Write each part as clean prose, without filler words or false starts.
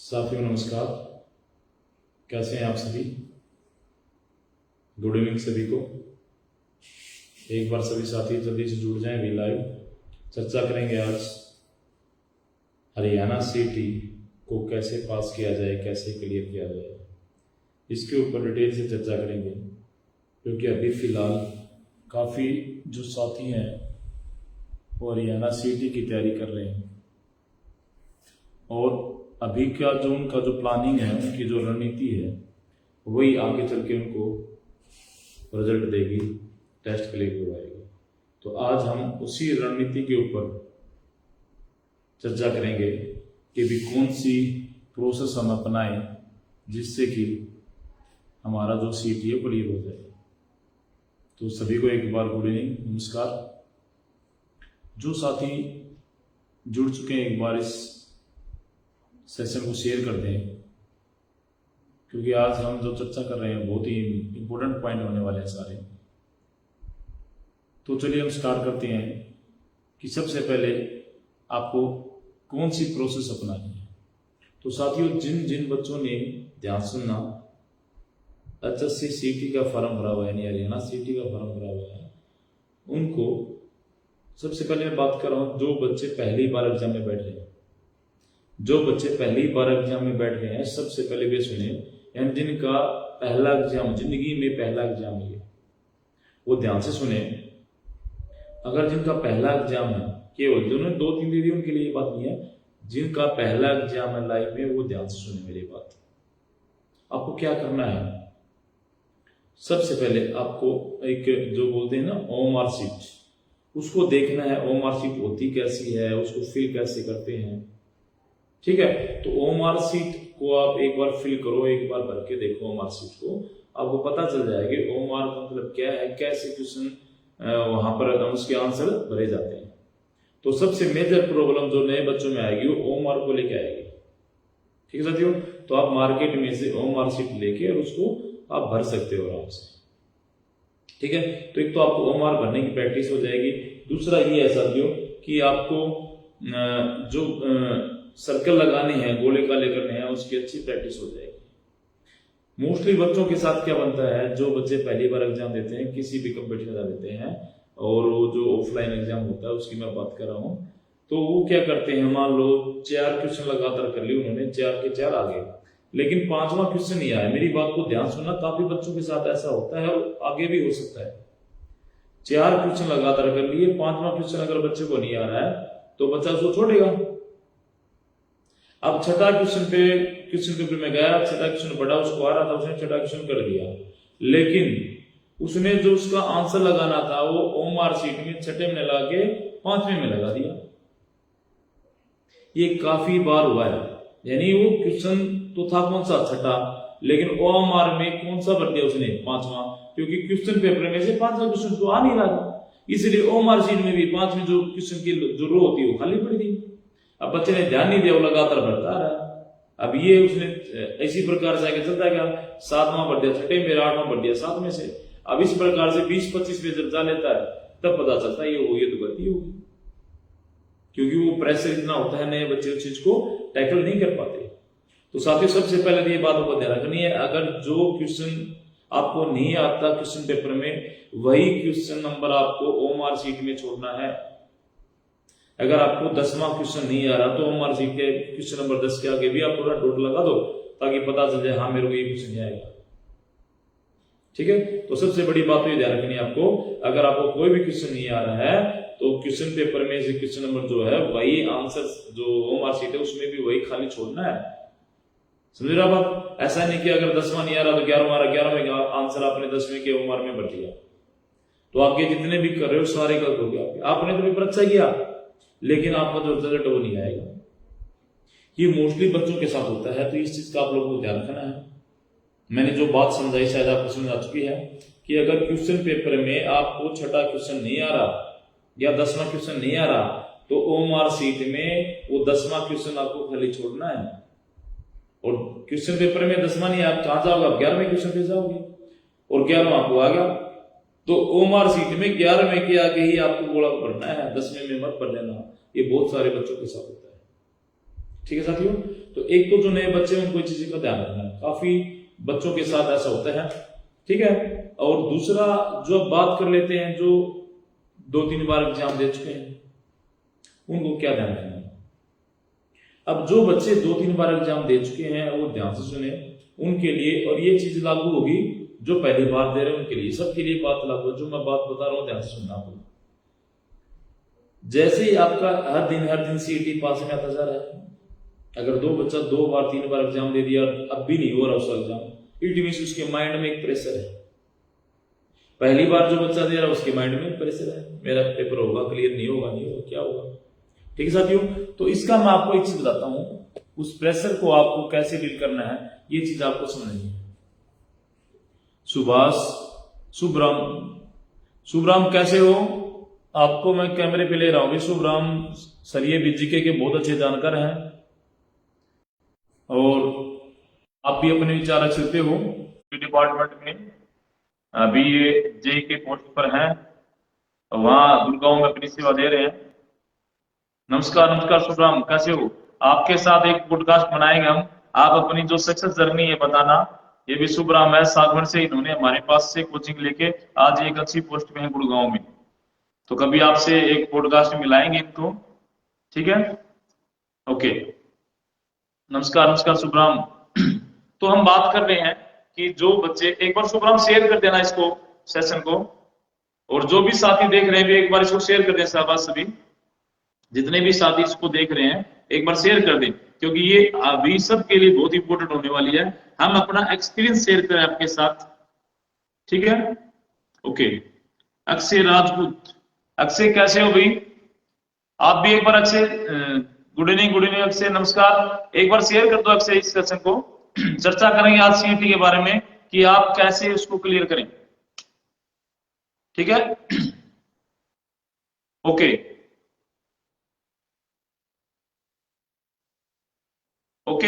साथियों नमस्कार। कैसे हैं आप सभी? गुड इवनिंग सभी को। एक बार सभी साथी जल्दी से जुड़ जाएं भी लाइव। चर्चा करेंगे आज हरियाणा सीटी को कैसे पास किया जाए, कैसे क्लियर किया जाए, इसके ऊपर डिटेल से चर्चा करेंगे। क्योंकि अभी फिलहाल काफ़ी जो साथी हैं वो हरियाणा सीटी की तैयारी कर रहे हैं और अभी का जो उनका जो प्लानिंग है, उनकी जो रणनीति है, वही आगे चल के उनको रिजल्ट देगी, टेस्ट क्लियर करवाएगी। तो आज हम उसी रणनीति के ऊपर चर्चा करेंगे कि भी कौन सी प्रोसेस हम अपनाएं जिससे कि हमारा जो सीटी है क्लियर हो जाए। तो सभी को एक बार गुड इवनिंग, नमस्कार। जो साथी जुड़ चुके हैं एक बार इस सेशन को शेयर कर दें, क्योंकि आज हम जो चर्चा कर रहे हैं बहुत ही इंपॉर्टेंट पॉइंट होने वाले हैं सारे। तो चलिए हम स्टार्ट करते हैं कि सबसे पहले आपको कौन सी प्रोसेस अपनानी है। तो साथियों, जिन जिन बच्चों ने ध्यान सुनना HSC सीटी का फॉर्म भरा हुआ है, यानी हरियाणा सीटी का फॉर्म भरा हुआ है, उनको सबसे पहले मैं बात कर रहा हूं जो बच्चे पहली बार एग्जाम में बैठ रहे हैं। जो बच्चे पहली बार एग्जाम में बैठ रहे हैं, सबसे पहले वे सुने, यानी जिनका पहला एग्जाम, जिंदगी में पहला एग्जाम है, वो ध्यान से सुने। अगर जिनका पहला एग्जाम है, केवल जिन्होंने 2-3 दे दी उनके लिए ये बात नहीं है, जिनका पहला एग्जाम है लाइफ में, वो ध्यान से सुने मेरी बात। आपको क्या करना है? सबसे पहले आपको एक जो बोलते हैं ना OMR शीट, उसको देखना है। OMR शीट होती कैसी है, उसको फिल कैसे करते हैं, ठीक है? तो OMR शीट को आप एक बार फिल करो, एक बार भर के देखो OMR शीट को, आपको पता चल जाएगा कि OMR का मतलब क्या है, कैसे क्वेश्चन वहां पर उसके आंसर भरे जाते हैं। तो सबसे मेजर प्रॉब्लम जो नए बच्चों में आएगी वो OMR को लेके आएगी, ठीक है साथियों? तो आप मार्केट में से OMR शीट लेके और उसको आप भर सकते हो आराम से, ठीक है? तो एक तो आपको OMR भरने की प्रैक्टिस हो जाएगी। दूसरा ये है साथियों कि आपको जो सर्कल लगाने हैं, गोले काले करने हैं, उसकी अच्छी प्रैक्टिस हो जाएगी। मोस्टली बच्चों के साथ क्या बनता है, जो बच्चे पहली बार एग्जाम देते हैं, किसी भी कंपटीशन का देते हैं, और वो जो ऑफलाइन एग्जाम होता है उसकी मैं बात कर रहा हूँ, तो वो क्या करते हैं, मान लो 4 क्वेश्चन लगातार कर लिए उन्होंने, 4 के 4 आ गए, लेकिन 5वां क्वेश्चन नहीं आया। मेरी बात को ध्यान सुनना, काफी बच्चों के साथ ऐसा होता है और आगे भी हो सकता है। 4 क्वेश्चन लगातार कर लिए, 5वां क्वेश्चन अगर बच्चे को नहीं आ रहा है तो बच्चा उसको छोड़ेगा। अब छठा क्वेश्चन पे क्वेश्चन पेपर में गया, छठा क्वेश्चन पढ़ा, उसको आ रहा था, उसने छठा क्वेश्चन कर दिया, लेकिन उसने जो उसका आंसर लगाना था वो OMR शीट में छठे में लगा के 5वें में लगा दिया। ये काफी बार हुआ है, यानी वो क्वेश्चन तो था कौन सा, छठा, लेकिन OMR में कौन सा भर दिया उसने, 5वां, क्योंकि क्वेश्चन पेपर में से 5वां क्वेश्चन तो आ नहीं रहा था, इसलिए OMR शीट में भी 5वें जो क्वेश्चन की जो रो होती है वो खाली पड़ी थी। अब बच्चे ने ध्यान नहीं दिया, वो लगातार भरता रहा। अब ये उसने इसी प्रकार से आगे चलता गया, 7वां भर दिया छठे में, 8वां भर दिया 7वें से। अब इस प्रकार से 20-25 में जब जा लेता है तब पता चलता है ये तो गलती होगी, क्योंकि वो प्रेशर इतना होता है, नए बच्चे उस चीज को टैकल नहीं कर पाते। तो साथियों, सबसे पहले ये बात को ध्यान रखनी है, अगर जो क्वेश्चन आपको नहीं आता क्वेश्चन पेपर में, वही क्वेश्चन नंबर आपको OMR शीट में छोड़ना है। अगर आपको 10वां क्वेश्चन नहीं आ रहा तो OMR शीट के क्वेश्चन नंबर 10 के आगे भी आप पूरा डॉट लगा दो, ताकि पता चल जाए हाँ मेरे को ये क्वेश्चन नहीं आएगा, ठीक है? तो सबसे बड़ी बात तो ये ध्यान रखनी है आपको, अगर आपको कोई भी क्वेश्चन नहीं आ रहा है तो क्वेश्चन पेपर में से क्वेश्चन नंबर जो है वही आंसर जो OMR शीट है उसमें भी वही खाली छोड़ना है। समझ रहे आप? ऐसा नहीं कि अगर 10वां नहीं आ रहा तो 11वां आ रहा, 11वें का आंसर आपने 10वें के OMR में भर दिया, तो आपके जितने भी कर रहे हो सारे गलत हो गए। आपने तो पेपर अच्छा किया, लेकिन आपका जो रिजल्ट वो नहीं आएगा। ये मोस्टली बच्चों के साथ होता है, तो इस चीज का आप लोगों को ध्यान रखना है। मैंने जो बात समझाई शायद आपको समझ आ चुकी है कि अगर क्वेश्चन पेपर में आपको छठा क्वेश्चन नहीं आ रहा या 10वां क्वेश्चन नहीं आ रहा, तो OMR शीट में वो 10वां क्वेश्चन आपको खाली छोड़ना है। और क्वेश्चन पेपर में 10वां नहीं, आप कहां जाओगे, आप 11वें क्वेश्चन पे जाओगे, और 11वां आपको आ गया, तो OMR शीट में 11वें के आगे ही आपको गोला भरना है, 10वें में मत भर लेना। ये बहुत सारे बच्चों के साथ होता है, ठीक है साथियों। तो एक तो जो नए बच्चे हैं उनको चीजें का ध्यान रखना है, काफी बच्चों के साथ ऐसा होता है, ठीक है। और दूसरा जो अब बात कर लेते हैं जो 2-3 बार एग्जाम दे चुके हैं, उनको क्या ध्यान रखना है। अब जो बच्चे 2-3 बार एग्जाम दे चुके हैं वो ध्यान से सुने उनके लिए, और ये चीज लागू होगी जो पहली बार दे रहे हैं उनके लिए, सबके लिए बात लागू है। जो मैं बात बता रहा हूं ध्यान से सुनना आपको। जैसे ही आपका हर दिन सीईटी पास में आता जा रहा है, अगर दो बच्चा 2 बार 3 बार एग्जाम दे दिया अब भी नहीं हो रहा उसका एग्जाम, इट मीन्स उसके माइंड में एक प्रेशर है। पहली बार जो बच्चा दे रहा है उसके माइंड में प्रेशर है, मेरा पेपर होगा, क्लियर नहीं होगा, क्या होगा। ठीक है साथियों। तो इसका मैं आपको एक चीज बताता हूं, उस प्रेशर को आपको कैसे डील करना है ये चीज आपको समझनी है। सुभाष, शुभराम कैसे हो? आपको मैं कैमरे पे ले रहा हूं। शुभराम सर ये बीजीके के बहुत अच्छे जानकार हैं और आप भी अपने विचार रख सकते हो। डिपार्टमेंट में अभी ये जेई के पोस्ट पर हैं, वहां गुड़गांव में अपनी सेवा दे रहे हैं। नमस्कार शुभराम, कैसे हो? आपके साथ एक पॉडकास्ट बनाएंगे हम, आप अपनी जो सक्सेस जर्नी है बताना। ये भी शुभराम है, सागवन से इन्होंने हमारे पास से कोचिंग लेके आज एक अच्छी पोस्ट में है गुड़गांव में, तो कभी आपसे एक पॉडकास्ट में मिलाएंगे इनको, ठीक है? ओके, नमस्कार शुभराम। तो हम बात कर रहे हैं कि जो बच्चे, एक बार शुभराम शेयर कर देना इसको, सेशन को, और जो भी साथी देख रहे हैं भी एक बार इसको शेयर कर दें। शाबाश सभी, जितने भी साथी इसको देख रहे हैं एक बार शेयर कर दें, क्योंकि ये अभी सबके लिए बहुत इंपॉर्टेंट होने वाली है। हम अपना एक्सपीरियंस शेयर करें आपके साथ, ठीक है? ओके, अक्षय राजपूत, अक्षय कैसे हो भाई? आप भी एक बार अक्षय, गुड इवनिंग अक्षय, नमस्कार। एक बार शेयर कर दो अक्षय इस सेशन को। चर्चा करेंगे आज सीईटी के बारे में कि आप कैसे उसको क्लियर करें, ठीक है? ओके,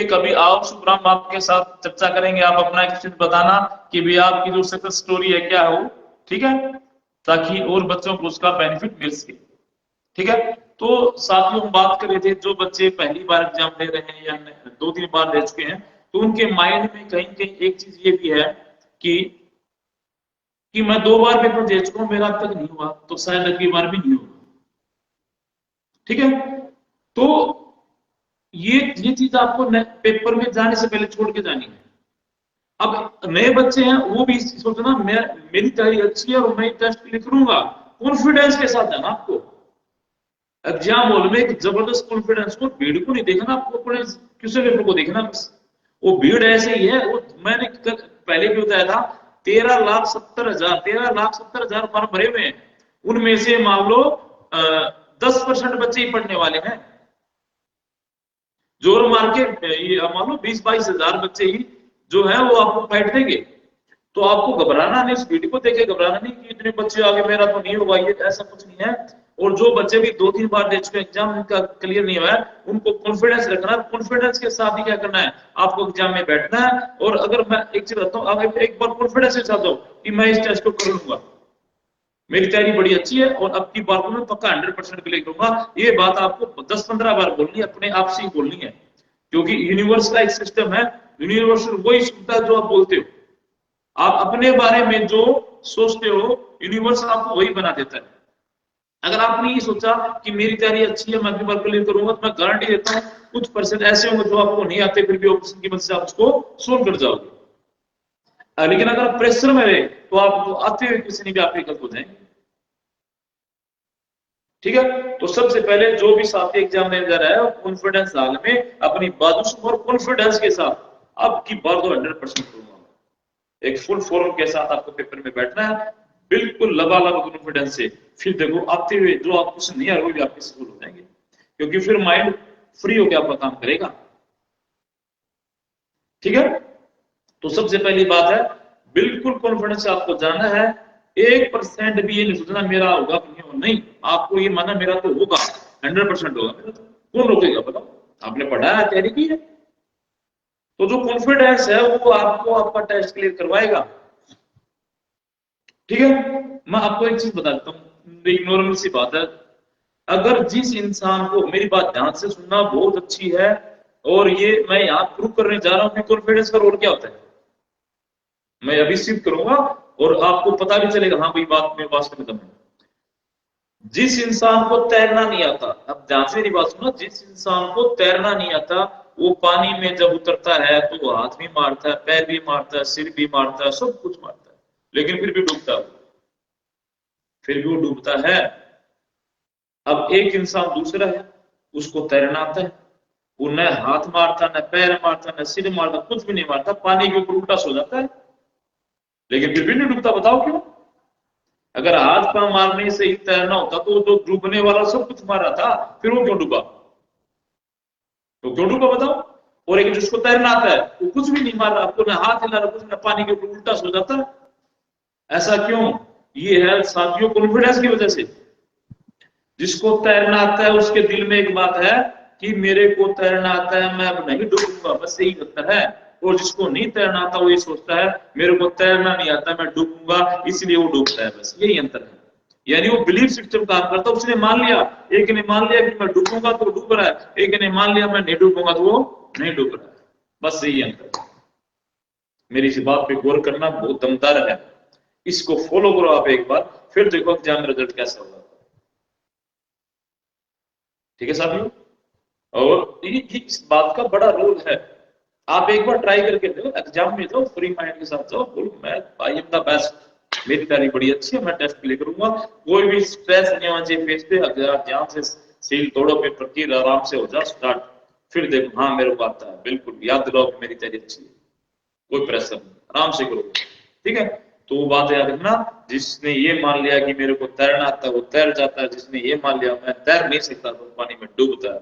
कभी आओ शुभराम, आपके साथ चर्चा करेंगे। आप अपना एक्सपीरियंस बताना कि भी आपकी जो सक्सेस स्टोरी है क्या हो, ठीक है? ताकि और बच्चों को उसका बेनिफिट मिल सके, ठीक है? तो साथियों हम बात कर रहे थे जो बच्चे पहली बार एग्जाम दे रहे हैं या 2-3 बार दे चुके हैं, तो उनके माइंड में कहीं एक चीज ये भी है कि मैं 2 बार पेपर दे चुका हूं, मेरा अब तक नहीं हुआ, तो शायद अगली बार भी नहीं होगा, ठीक है? तो ये चीज आपको पेपर में जाने से पहले छोड़ के जानी है। अब नए बच्चे हैं वो भी सोचना मेरी तैयारी अच्छी है और मैं टेस्ट क्लियर करूंगा, कॉन्फिडेंस के साथ है ना आपको। एग्जाम हॉल में एक जबरदस्त कॉन्फिडेंस, को भीड़ को नहीं देखना आपको, अपने किसी पेपर को देखना बस। वो भीड़ ऐसे ही है, वो मैंने पहले भी बताया था, 13,70,000 फॉर्म भरे हुए हैं, उनमें से मान लो 10% बच्चे ही पढ़ने वाले हैं। जोर मार के ये मान लो 20-22 हजार बच्चे ही जो है वो आपको फाइट देंगे। तो आपको घबराना नहीं, इस वीडियो को देखे घबराना नहीं कि इतने बच्चे आगे मेरा तो नहीं होगा, ये ऐसा कुछ नहीं है। और जो बच्चे भी 2-3 बार दे चुके एग्जाम, उनका क्लियर नहीं हुआ है, उनको कॉन्फिडेंस रखना है। कॉन्फिडेंस के साथ ही क्या करना है, आपको एग्जाम में बैठना है। और अगर मैं एक चीज बताता हूँ, अगर एक बार कॉन्फिडेंस के साथ हो कि मैं इस टेस्ट को कर लूंगा, मेरी तैयारी बड़ी अच्छी है और अब की बार को मैं पक्का 100% क्लियर करूंगा, ये बात आपको 10-15 बार बोलनी है, अपने आप से ही बोलनी है। क्योंकि यूनिवर्स का एक सिस्टम है, यूनिवर्स वही सुनता है जो आप बोलते हो। आप अपने बारे में जो सोचते हो यूनिवर्स आपको वही बना देता है। अगर आपने ये सोचा कि मेरी तैयारी अच्छी है, मैं अगली बार क्लियर करूंगा, तो मैं गारंटी देता हूं कुछ परसेंट ऐसे होंगे जो आपको नहीं आते, फिर भी ऑप्शन की मदद से आप उसको सोल्व कर जाओगे। लेकिन अगर आप प्रेशर में रहे तो आपको आते हुए किसी ने भी आपके गलत हो जाएंगे, ठीक है? तो सबसे पहले जो भी साथी एग्जाम देने जा रहा है, कॉन्फिडेंस हाल में अपनी बातों और कॉन्फिडेंस के साथ अब की बार तो 100% करूंगा, एक फुल फॉर्म के साथ आपको पेपर में बैठना है, बिल्कुल लबालब कॉन्फिडेंस से। फिर देखो आते हुए जो आप कुछ नहीं आ रहे वो भी आपके सफल हो जाएंगे, क्योंकि फिर माइंड फ्री होकर आपका काम करेगा, ठीक है? तो सबसे पहली बात है, बिल्कुल कॉन्फिडेंस से आपको जाना है। 1% भी ये नहीं सोचना मेरा होगा नहीं, आपको ये माना मेरा तो होगा, 100% होगा मेरा, तो कौन रोकेगा बताओ? आपने पढ़ा है, तैयारी की है, तो जो कॉन्फिडेंस है वो आपको आपका टेस्ट क्लियर करवाएगा, ठीक है? मैं आपको एक चीज बता देता हूँ, नॉर्मल सी बात है, अगर जिस इंसान को, मेरी बात ध्यान से सुनना बहुत अच्छी है, और ये मैं यहाँ प्रूव करने जा रहा हूं कि कॉन्फिडेंस का रोल क्या होता है। मैं अभी सिद्ध करूंगा और आपको पता भी चलेगा, हाँ भाई बात में वास्तव में दम है। जिस इंसान को तैरना नहीं आता, अब ध्यान से मेरी बात सुनो, जिस इंसान को तैरना नहीं आता वो पानी में जब उतरता है तो वो हाथ भी मारता है, पैर भी मारता है, सिर भी मारता है, सब कुछ मारता है, लेकिन फिर भी डूबता है, फिर भी वो डूबता है। अब एक इंसान दूसरा है, उसको तैरना आता है, वो न हाथ मारता, न पैर मारता, न सिर मारता, कुछ भी नहीं मारता, पानी के ऊपर उल्टा सो जाता है, लेकिन फिर भी नहीं डूबता। बताओ क्यों? अगर हाथ पांव मारने से ही तैरना होता तो जो डूबने वाला सब कुछ मार रहा था, फिर वो क्यों डूबा? तो क्यों डूबा बताओ? और एक जिसको तैरना आता है वो कुछ भी नहीं मार रहा, आपको ना हाथ हिला रहा, कुछ ना, पानी के ऊपर उल्टा सो जाता है। ऐसा क्यों? ये है साथियों कॉन्फिडेंस की वजह से। जिसको तैरना आता है उसके दिल में एक बात है कि मेरे को तैरना आता है, मैं अब नहीं डूबूंगा, बस यही उत्तर है। और जिसको नहीं तैरना आता वो ये सोचता है मेरे को तैरना नहीं आता, मैं डूबूंगा, इसलिए वो डूबता है। बस यही अंतर है। यानी वो बिलीफ सिस्टम काम करता है। उसने मान लिया, एक ने मान लिया कि मैं डूबूंगा तो डूब रहा है, एक ने मान लिया मैं नहीं डूबूंगा तो वो नहीं डूब रहा है। बस यही अंतर है। मेरी इस बात पे गौर करना बहुत दमदार है। इसको फॉलो करो आप एक बार, फिर देखो एग्जाम रिजल्ट कैसा होगा। ठीक है साथियों? और ये इस बात का बड़ा रोल है। आप एक बार ट्राई करके दो, एग्जाम में जाओ, फ्री माइंड के साथ जाओ, बोलो मैं आई एम द बेस्ट, मेरी तैयारी बड़ी अच्छी है, मैं टेस्ट क्लियर करूंगा, कोई भी स्ट्रेस नहीं होना चाहिए फेस पे। अगर आप ध्यान से सील तोड़ो पेपर की, आराम से हो जाओ स्टार्ट, फिर देखो हाँ मेरे को आता है, बिल्कुल याद दिलाओ कि मेरी तैयारी अच्छी है, कोई प्रेशर नहीं, आराम से करो। ठीक है? तो वो बात याद रखना, जिसने ये मान लिया कि मेरे को तैरना आता है वो तैर जाता है, जिसने ये मान लिया मैं तैर नहीं सकता तो पानी में डूबता है।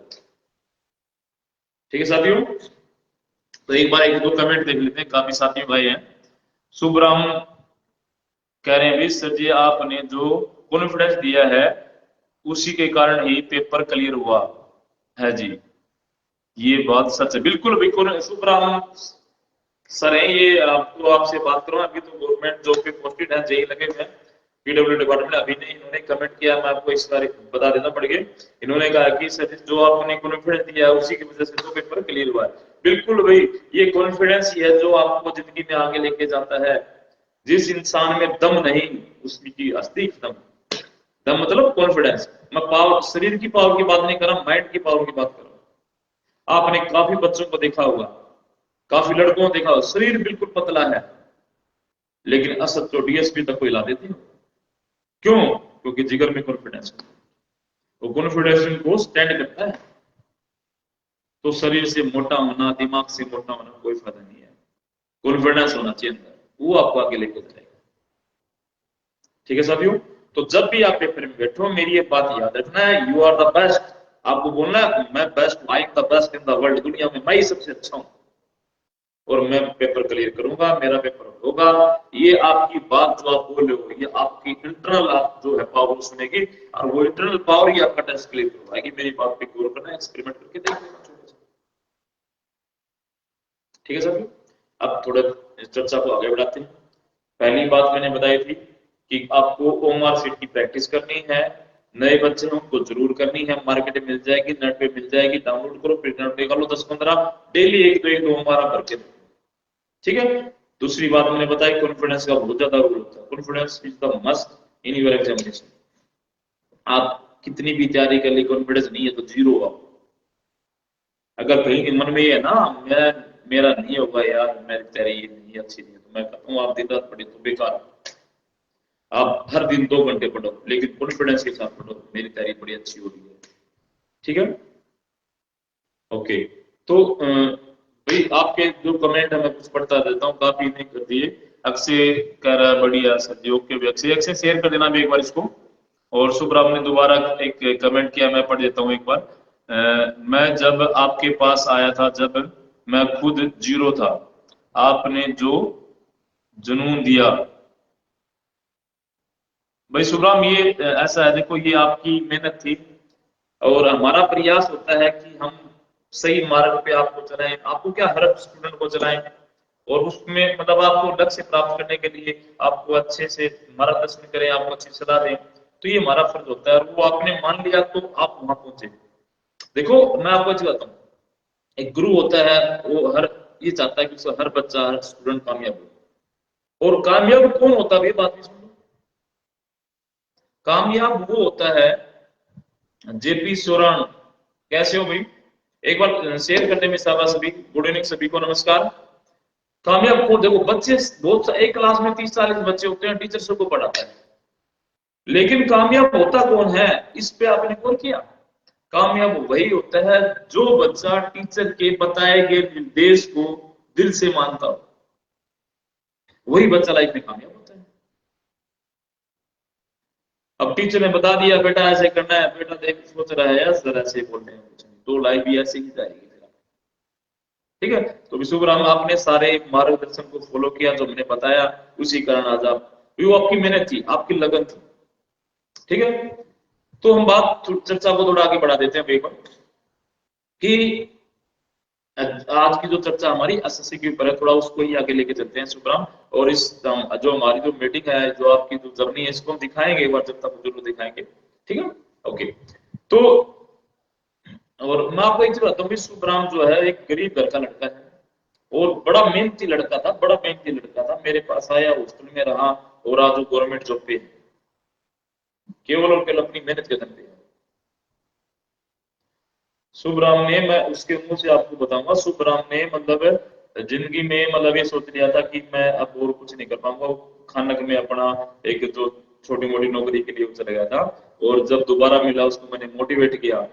ठीक है साथियों? तो एक बार एक दो कमेंट देख लेते हैं, काफी साथी भाई हैं। शुभराम कह रहे हैं भी सर जी आपने जो कॉन्फिडेंस दिया है उसी के कारण ही पेपर क्लियर हुआ है जी। ये बात सच है, बिल्कुल बिल्कुल शुभराम सर है ये। आपको आपसे बात करूं, अभी तो गवर्नमेंट जॉब पे पोस्टेड है, जेई लगे हुए हैं, पीडब्ल्यू डिपार्टमेंट। अभी नहीं इन्होंने कमेंट किया, मैं आपको इस बार बता देता पड़ गए। इन्होंने कहा कि सर जो आपने कॉन्फिडेंस दिया है उसी की वजह से तो पेपर क्लियर हुआ है। बिल्कुल भाई, ये कॉन्फिडेंस ही है जो आपको जिंदगी में आगे लेके जाता है। जिस इंसान में दम नहीं उसकी हस्ती खत्म। दम मतलब कॉन्फिडेंस। मैं पावर, शरीर की पावर की बात नहीं कर रहा, माइंड की पावर की बात कर रहा हूं। आपने काफी बच्चों को देखा होगा, काफी लड़कों को देखा होगा, शरीर बिल्कुल पतला है लेकिन असद तो डीएसपी तक को हिला देती है। क्यों? क्योंकि जिगर में कॉन्फिडेंस है, वो कॉन्फिडेंस को स्टैंड करता है। तो शरीर से मोटा होना, दिमाग से मोटा होना कोई फायदा नहीं है। कॉन्फिडेंस होना चाहिए अंदर, वो आपको आगे लेके जाएगा। ठीक है साथियों? तो जब भी आप पेपर में बैठो मेरी ये बात याद रखना है, यू आर द बेस्ट। आपको बोलना है मैं best, I am the best in the world, दुनिया में मैं ही सबसे अच्छा हूं और मैं पेपर क्लियर करूंगा, मेरा पेपर होगा। ये आपकी बात जो आप बोल रहे हो, ये आपकी इंटरनल आप जो है पावर सुनेगी, और वो इंटरनल पावर ही आपका टेस्ट क्लियर करवाएगी। मेरी बात पे गौर करना, एक्सपेरिमेंट करके देख लेना। ठीक है सर? अब थोड़ा चर्चा को आगे बढ़ाते हैं। पहली बात मैंने बताई थी कि आपको ओएमआर सीट की प्रैक्टिस करनी है। नए बच्चे हैं उनको जरूर करनी है, मार्केट में मिल जाएगी, नेट पे मिल जाएगी, डाउनलोड करो, प्रिंट निकालो 10-15, डेली एक दो ओएमआर भर के। ठीक है? दूसरी बात मैंने बताई कॉन्फिडेंस का बहुत ज्यादा रोल होता है। Confidence is the must in your examination. आप कितनी भी तैयारी कर ली, कॉन्फिडेंस नहीं है तो जीरो आप। अगर कहीं मन में ये है ना मैं मेरा नहीं होगा यार, मेरी तैयारी नहीं अच्छी नहीं है, तो मैं कहता हूँ आप दिन रात पढ़े तो बेकार। आप हर दिन 2 घंटे पढ़ो लेकिन कॉन्फिडेंस के साथ पढ़ो, मेरी तैयारी बड़ी अच्छी हो रही है। ठीक है? ओके। तो भाई आपके जो कमेंट है मैं कुछ पढ़ता रहता हूँ, काफी नहीं कर दिए। अक्षय कह रहा है बढ़िया सर जी, ओके भी अक्षय, अक्षय शेयर कर देना भी एक बार इसको। और शुभराम ने दोबारा एक कमेंट किया, मैं पढ़ देता हूँ एक बार। मैं जब आपके पास आया था जब मैं खुद जीरो था, आपने जो जुनून दिया। भाई शुभराम ये ऐसा है, देखो ये आपकी मेहनत थी और हमारा प्रयास होता है कि हम सही मार्ग पे आपको चलाएं। आपको क्या, हर स्टूडेंट को चलाएं और उसमें मतलब आपको लक्ष्य प्राप्त करने के लिए आपको अच्छे से मार्गदर्शन करें, आपको अच्छी सलाह दें। तो ये हमारा फर्ज होता है और वो आपने मान लिया तो आप वहां पहुंचे। देखो मैं आपको अच्छी बताता हूँ, एक गुरु होता है, वो ये चाहता है कि उसका हर बच्चा, हर स्टूडेंट कामयाब हो। और कामयाब कौन होता है, ये बात भी सुन लो। कामयाब वो होता है जेपी सोरान। कैसे हो भाई? एक बार शेयर करने में शाबाश सभी। गुड इवनिंग सभी को, नमस्कार। कामयाब को देखो, बच्चे बहुत, एक क्लास में 30-40 बच्चे होते हैं, टीचर सबको पढ़ाता है, लेकिन कामयाब होता कौन है, इस पे आपने गौर किया? कामयाब वही होता है जो बच्चा टीचर के बताए गए निर्देश को दिल से मानता हो, वही बच्चा लाइफ में कामयाब होता है। अब टीचर ने बता दिया बेटा ऐसे करना है, बेटा देख सोच रहा है यार सर ऐसे बोल रहे हैं, कुछ नहीं, तो लाइफ भी ऐसे ही जाएगी। ठीक है, तो विशुभराम आपने सारे मार्गदर्शन को फॉलो किया जो मैंने बताया, उसी कारण आज आप, वो आपकी मेहनत थी, आपकी लगन थी। ठीक है, तो हम बात चर्चा को थोड़ा आगे बढ़ा देते हैं कि आज की जो चर्चा हमारी एसएससी के ऊपर है, थोड़ा उसको ही आगे लेके चलते हैं सुब्राम। और इस जो हमारी जो मीटिंग है, जो आपकी जो जर्नी है, इसको हम दिखाएंगे एक बार, जब तक जरूर दिखाएंगे। ठीक है, ओके। तो और मैं आपको एक चीज बताता हूँ, सुब्राम जो है एक गरीब घर का लड़का है और बड़ा मेहनती लड़का था, बड़ा मेहनती लड़का था। मेरे पास आया, हॉस्टल में रहा, और आज वो गवर्नमेंट जॉब पे है, केवल और केवल अपनी मेहनत के दम पे। शुभराम ने, मैं उसके मुंह से आपको बताऊंगा, शुभराम ने मतलब जिंदगी में मतलब ये सोच लिया था कि मैं अब और कुछ नहीं कर पाऊंगा। खानक में अपना एक जो छोटी मोटी नौकरी के लिए चला गया था, और जब दोबारा मिला उसको मैंने मोटिवेट किया,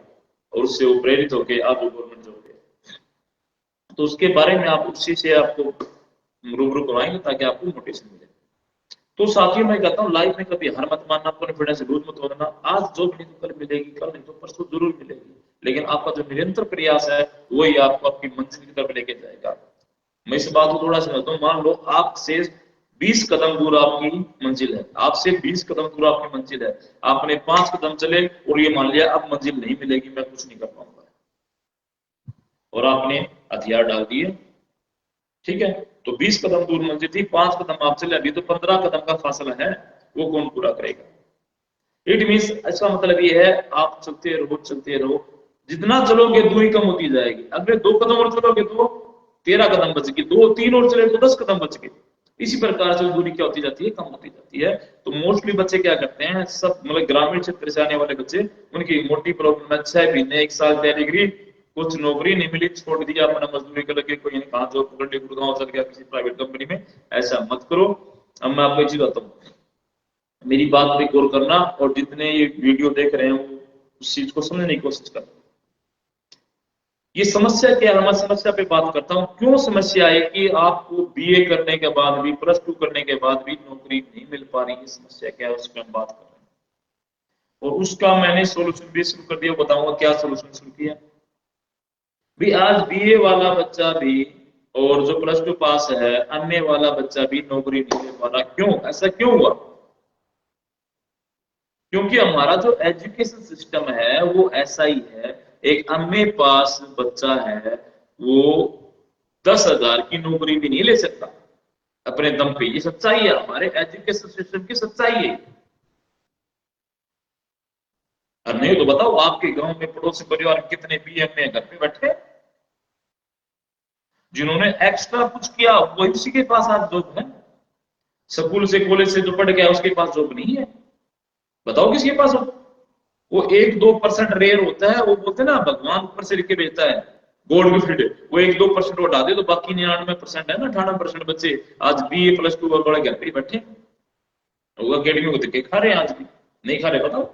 और उससे वो प्रेरित होकर आज वो गवर्नमेंट जॉब पे। तो उसके बारे में आप उसी से आपको रूबरू करवाएंगे ताकि आपको मोटिवेशन मिले। तो साथियों, मैं कहता हूँ लाइफ में कभी हार मत मानना, कॉन्फिडेंस लूज मत होना। आज जॉब नहीं तो कल मिलेगी, कल नहीं तो परसों जरूर मिलेगी, लेकिन आपका जो निरंतर प्रयास है वही आपको आपकी मंजिल की तरफ लेके जाएगा। मैं इस बात को थोड़ा समझता हूँ। मान लो आपसे 20 कदम दूर आपकी मंजिल है, आपसे 20 कदम दूर आपकी मंजिल है, आपने 5 कदम चले और ये मान लिया अब मंजिल नहीं मिलेगी, मैं कुछ नहीं कर पाऊंगा, और आपने हथियार डाल दिए। ठीक है, तो 20 कदम दूर मंजिल थी, 5 कदम आप चले, अभी तो 15 कदम का फासला है, वो कौन पूरा करेगा? इट मीन्स, इसका मतलब ये है आप चलते रहो, चलते रहो, जितना चलोगे दूरी कम होती जाएगी। अगर 2 कदम और चलोगे तो 13 कदम बच गए, 2-3 और चले तो 10 कदम बच गए। इसी प्रकार से दूरी क्या होती जाती है, कम होती जाती है। तो मोस्टली बच्चे क्या करते हैं, सब मतलब ग्रामीण क्षेत्र से आने वाले बच्चे, उनकी मोटी प्रॉब्लम है 6 महीने 1 साल तैयारी करी, कुछ नौकरी नहीं मिली, छोड़ दिया अपना, मजदूरी कर लगे, कोई कहा जॉब पकड़ ली, गुड़गांव चल गया किसी प्राइवेट कंपनी में। ऐसा मत करो। अब मैं आपको एक चीज बताता हूँ, मेरी बात पे गौर करना, और जितने ये वीडियो देख रहे हैं उस चीज को समझने की कोशिश करना। ये समस्या क्या है, मैं समस्या पे बात करता हूँ। क्यों समस्या है कि आपको बीए करने के बाद भी, +2 करने के बाद भी नौकरी नहीं मिल पा रही है, समस्या क्या है, उस पर हम बात कर रहे हैं। और उसका मैंने सोल्यूशन भी शुरू कर दिया, बताऊंगा क्या सोल्यूशन शुरू किया। भी आज बीए वाला बच्चा भी और जो +2 पास है, अन्य वाला बच्चा भी नौकरी नहीं ले पा रहा। क्यों, ऐसा क्यों हुआ? क्योंकि हमारा जो एजुकेशन सिस्टम है वो ऐसा ही है। एक एमए पास बच्चा है, वो 10,000 की नौकरी भी नहीं ले सकता अपने दम पे। ये सच्चाई है, हमारे एजुकेशन सिस्टम की सच्चाई है। और नहीं तो बताओ, आपके गांव में पड़ोसी परिवार में कितने बीएमए घर पे बैठे, जिन्होंने एक्स्ट्रा कुछ किया, वही उसी के पास आज जॉब है। स्कूल से कॉलेज से जो पढ़ गया उसके पास जॉब नहीं है। बताओ किसके पास हो? वो 1-2% रेयर होता है, वो बोलते हैं ना भगवान ऊपर से लिख के भेजता है, गॉड गिफ्टेड। वो 1-2% हटा दे तो बाकी 99% है ना, 98% बच्चे आज बीए +2 वाले घर पे बैठे, वो अकेडमी को धक्के खा रहे हैं, आज भी नहीं खा रहे। बताओ,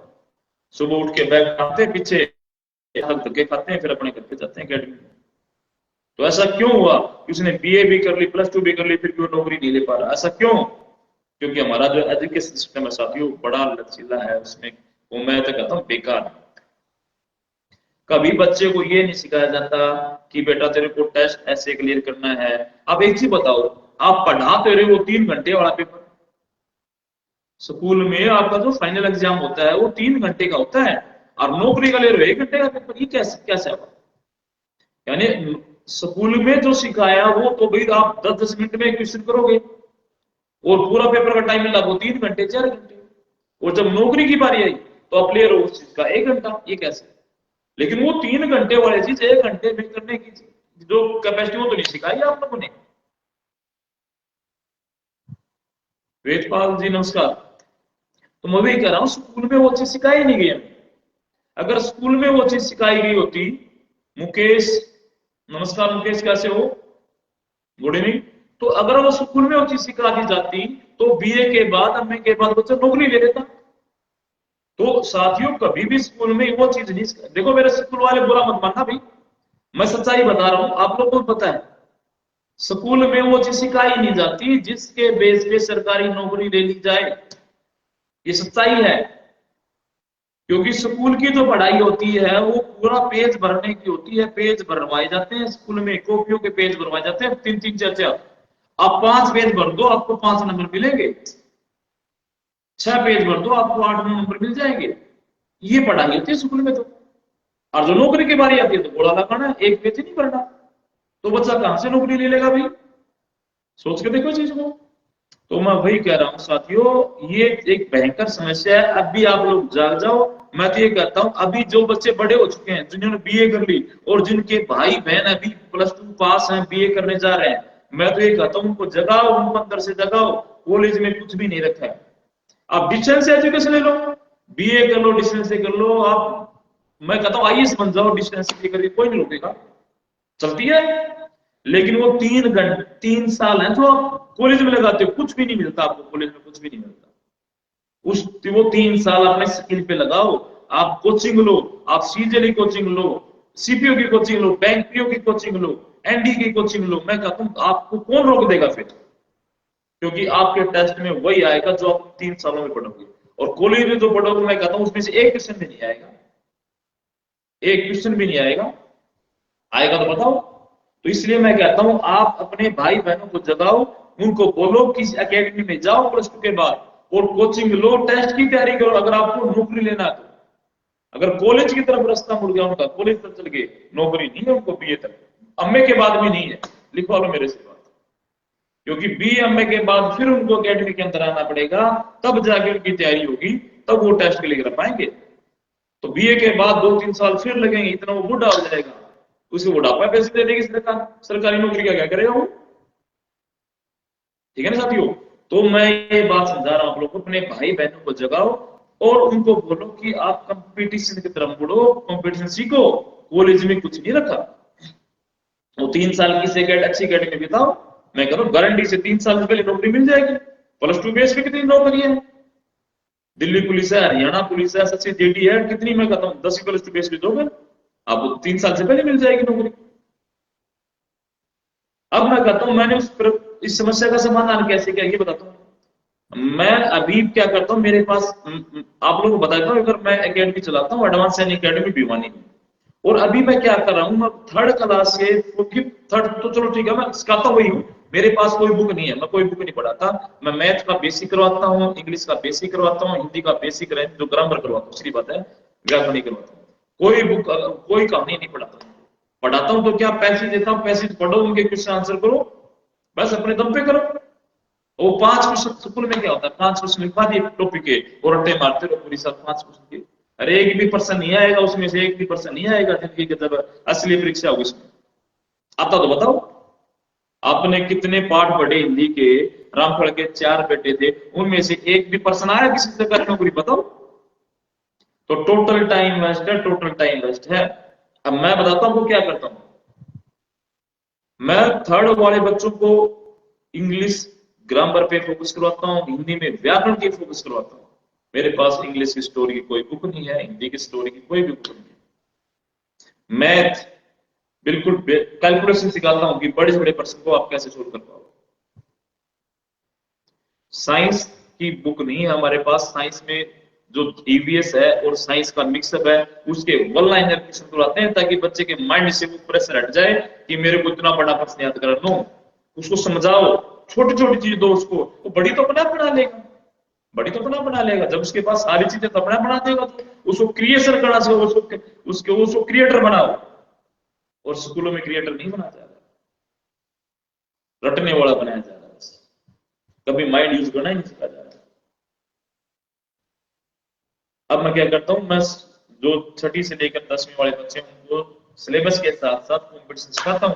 सुबह उठ के बैग खाते हैं पीछे, धक्के खाते हैं, फिर अपने घर पे जाते हैं अकेडमी में। तो ऐसा क्यों हुआ कि उसने बीए भी कर ली, +2 भी कर ली, फिर क्यों नौकरी नहीं ले पा रहा? ऐसा क्यों? क्योंकि हमारा जो एजुकेशन सिस्टम है साथियों, बड़ा लचीला है, उसमें वो मैं तो कहता हूँ बेकार है। कभी बच्चे को ये नहीं सिखाया जाता कि बेटा तेरे को टेस्ट ऐसे क्लियर करना है। अब एक चीज बताओ, आप पढ़ाते रहे वो 3 घंटे वाला पेपर, स्कूल में आपका जो फाइनल एग्जाम होता है वो 3 घंटे का होता है, और नौकरी का ले रहे हो 1 घंटे का पेपर। ये कैसे कैसे हुआ? यानी स्कूल में जो सिखाया वो तो भाई आप 10-10 मिनट में क्वेश्चन करोगे, और पूरा पेपर का टाइम मिला वो 3 घंटे 4 घंटे, और जब नौकरी की बारी आई तो आप ले रहे हो उस चीज का 1 घंटा। ये कैसे? लेकिन वो 3 घंटे वाली चीज 1 घंटे में करने की थी। जो कैपेसिटी वो तो नहीं सिखाई आप लोगों ने। वेदपाल जी नमस्कार। तो मैं वही कह रहा हूं, स्कूल में वो चीज सिखाई नहीं गई हमें। अगर स्कूल में वो चीज सिखाई गई होती, मुकेश नमस्कार, मुकेश कैसे हो, गुड इवनिंग। तो अगर वो स्कूल में वो चीज सिखा दी जाती तो बीए के बाद, एमए के बाद बच्चा नौकरी ले लेता। तो साथियों कभी भी स्कूल में वो चीज नहीं, देखो मेरे स्कूल वाले बुरा मत मानना भाई, मैं सच्चाई बता रहा हूं, आप लोगों को पता है स्कूल में वो चीज सिखाई नहीं जाती जिसके बेस पे सरकारी नौकरी ले ली जाए। ये सच्चाई है। क्योंकि स्कूल की जो पढ़ाई होती है वो पूरा पेज भरने की होती है, पेज भरवाए जाते हैं स्कूल में, कॉपियों के पेज भरवाए जाते हैं, 3-3 4-4। आप 5 पेज भर दो आपको 5 नंबर मिलेंगे, 6 पेज भर दो आपको 8-9 नंबर मिल जाएंगे। ये पढ़ाई होती है स्कूल में। तो और जो नौकरी की बारी आती है तो घोड़ा लगाना, एक पेज ही नहीं भरना, तो बच्चा कहां से नौकरी ले लेगा भाई, सोच के देखो चीज को। तो मैं वही कह रहा हूं साथियों, ये एक भयंकर समस्या है। अब भी आप लोग जाग जाओ। मैं तो ये कहता हूं अभी जो बच्चे बड़े हो चुके हैं, जिन्होंने बीए कर ली और जिनके भाई बहन अभी +2 पास हैं, बीए करने जा रहे हैं, मैं तो ये कहता हूं उनको जगाओ, उनको अंदर से जगाओ। कॉलेज में कुछ भी नहीं रखा है, आप डिस्टेंस एजुकेशन ले लो, बीए कर लो, डिस्टेंस से कर लो आप। मैं कहता हूं आईएएस बन जाओ डिस्टेंस से करके, कोई नहीं रोकेगा, चलती है। लेकिन वो 3 घंटे 3 साल है जो आप कॉलेज में लगाते हो, कुछ भी नहीं मिलता आपको कॉलेज में, कुछ भी नहीं मिलता। उस वो 3 साल अपने स्किल पे लगाओ। आप कोचिंग लो, आप सीजीएल की कोचिंग लो, सीपीओ की कोचिंग लो, बैंक पीओ की कोचिंग लो, एनडी की कोचिंग लो। मैं कहता हूं आपको कौन रोक देगा फिर, क्योंकि आपके टेस्ट में वही आएगा जो आप 3 सालों में पढ़ोगे। और कॉलेज में जो पढ़ोगे मैं कहता हूं उसमें से एक क्वेश्चन भी नहीं आएगा, एक क्वेश्चन भी नहीं आएगा। आएगा तो बताओ। तो इसलिए मैं कहता हूं आप अपने भाई बहनों को जगाओ, उनको बोलो किसी एकेडमी में जाओ +2 के बाद और कोचिंग लो, टेस्ट की तैयारी करो। अगर आपको नौकरी लेना है तो, अगर कॉलेज की तरफ रास्ता मुड़ गया उनका, कॉलेज तक चल गए, नौकरी नहीं है उनको बीए तक, एमए के बाद भी नहीं है, लिखवा लो मेरे से बात। क्योंकि बी एमए के बाद फिर उनको अकेडमी के अंदर आना पड़ेगा, तब जाके उनकी तैयारी होगी, तब वो टेस्ट क्लियर कर पाएंगे। तो बीए के बाद 2-3 साल फिर लगेंगे, इतना वो बुढ़ा हो जाएगा, उसको बुढ़ापा पैसे दे देगी सरकार, सरकारी नौकरी का क्या करेगा वो। ठीक है ना साथियों। तो मैं ये बात समझा रहा हूं आप लोग को, अपने भाई बहनों को जगाओ और उनको बोलो कि आप कंपटीशन की तरफ बढ़ो, कंपटीशन सीखो, कॉलेज में कुछ नहीं रखा। वो 3 साल की अच्छी अकेडमी बिताओ, मैं कह रहा हूं गारंटी से 3 साल से पहले नौकरी मिल जाएगी। +2 बेस पे कितनी नौकरी है, दिल्ली पुलिस है, हरियाणा पुलिस है, सचिव जेडी है, कितनी मैं कहता हूं 10 +2 बेस पे दोगे, आपको 3 साल से पहले मिल जाएगी नौकरी। अब मैं कहता हूं मैंने इस समस्या का समाधान कैसे किया ये बताता हूं। मैं अभी क्या करता हूं, मेरे पास आप लोगों को बताता हूं, अगर मैं एकेडमी चलाता हूं, एडवांस सैनिक एकेडमी भिवानी में, और अभी मैं क्या कर रहा हूं, मैं 3rd क्लास से 3rd तो चलो ठीक है मैं सिखाता वही हूं, मेरे पास कोई बुक नहीं है, मैं कोई बुक नहीं पढ़ाता। मैं मैथ का बेसिक करवाता हूं, इंग्लिश का बेसिक करवाता हूं, हिंदी का बेसिक जो ग्रामर करवाता हूं, सीधी बात है, व्याकरण नहीं करवाता हूं, कोई बुक कोई कहानी नहीं पढ़ाता। पढ़ाता हूं तो क्या पैसे देता हूं, पैसे पढ़ो, उनके क्वेश्चन आंसर करो, बस अपने दम पे करो। वो 5 क्वेश्चन स्कूल में क्या होता है, 5 क्वेश्चन लिखवा दिए टॉपिक के और रट्टे मारते रहो पूरी साल 5 क्वेश्चन के। अरे एक भी पर्सन नहीं आएगा उसमें से, एक भी पर्सन नहीं आएगा जिंदगी के जब असली परीक्षा होगी उसमें। आता तो बताओ, आपने कितने पाठ पढ़े हिंदी के, रामफल के 4 बेटे थे, उनमें से एक भी पर्सन आया किसी सरकारी नौकरी, बताओ। तो टोटल टाइम वेस्ट है, टोटल टाइम वेस्ट है। अब मैं बताता हूं क्या करता हूं, मैं 3rd वाले बच्चों को इंग्लिश ग्रामर पे फोकस करवाता हूं, हिंदी में व्याकरण की फोकस करवाता हूं। मेरे पास इंग्लिश की स्टोरी की कोई बुक नहीं है, हिंदी की स्टोरी की कोई भी बुक नहीं है। मैथ बिल्कुल कैलकुलेशन सिखाता हूं कि बड़े बड़े प्रश्न को आप कैसे सोल्व कर पाओ। साइंस की बुक नहीं है हमारे पास, साइंस में जो ईवीएस है और साइंस का मिक्सअप है, उसके वन लाइनर क्वेश्चन करवाते हैं ताकि बच्चे के माइंड से वो प्रेशर हट जाए कि मेरे को इतना बड़ा प्रश्न याद करना। नो, उसको समझाओ, छोटी छोटी चीज दो उसको, वो बड़ी तो अपने आप बना लेगा, बड़ी तो अपना बना लेगा। जब उसके पास सारी चीजें तो अपना बना देगा, तो उसको क्रिएशन करना चाहिए, उसको क्रिएटर बनाओ। और स्कूलों में क्रिएटर नहीं बनाया जा रहा, रटने वाला बनाया जा रहा है, कभी माइंड यूज करना ही नहीं सिखाया जा रहा। अब मैं क्या करता हूं, मैं जो 6ठी से लेकर 10वीं वाले बच्चे हैं उनको सिलेबस के साथ साथ कॉम्पिटिशन सिखाता हूं।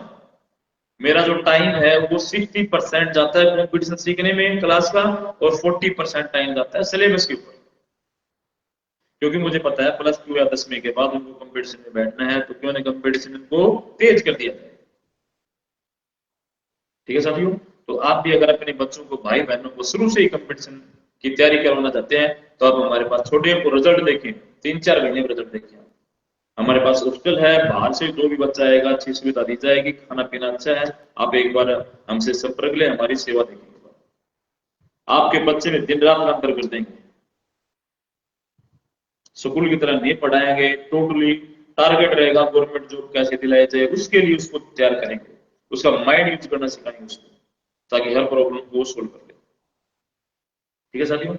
मेरा जो टाइम है वो 60% जाता है कंपटीशन सीखने में क्लास का, और 40% टाइम जाता है सिलेबस के ऊपर, क्योंकि मुझे पता है प्लस 2 या 10वीं के बाद उनको कंपटीशन में बैठना है, तो क्यों ना कंपटीशन को तेज कर दिया जाए। ठीक है साथियों, तो आप भी अगर अपने बच्चों को, भाई बहनों को शुरू से ही कंपटीशन की तैयारी करवाना चाहते हैं, तो आप हमारे पास छोटे को रिजल्ट देखें, 3-4 महीने में रिजल्ट देखें। हमारे पास हॉस्टल है, बाहर से जो भी बच्चा आएगा अच्छी सुविधा दी जाएगी, खाना पीना अच्छा है। आप एक बार हमसे संपर्क लें, हमारी सेवा देखेंगे, आपके बच्चे में दिन रात काम कर देंगे। स्कूल की तरह नहीं पढ़ाएंगे, टोटली टारगेट रहेगा गवर्नमेंट जॉब कैसे दिलाई जाए, उसके लिए उसको तैयार करेंगे, उसका माइंड यूज करना सिखाएंगे उसको, ताकि हर प्रॉब्लम को सोल्व कर ले। ठीक है साथियों,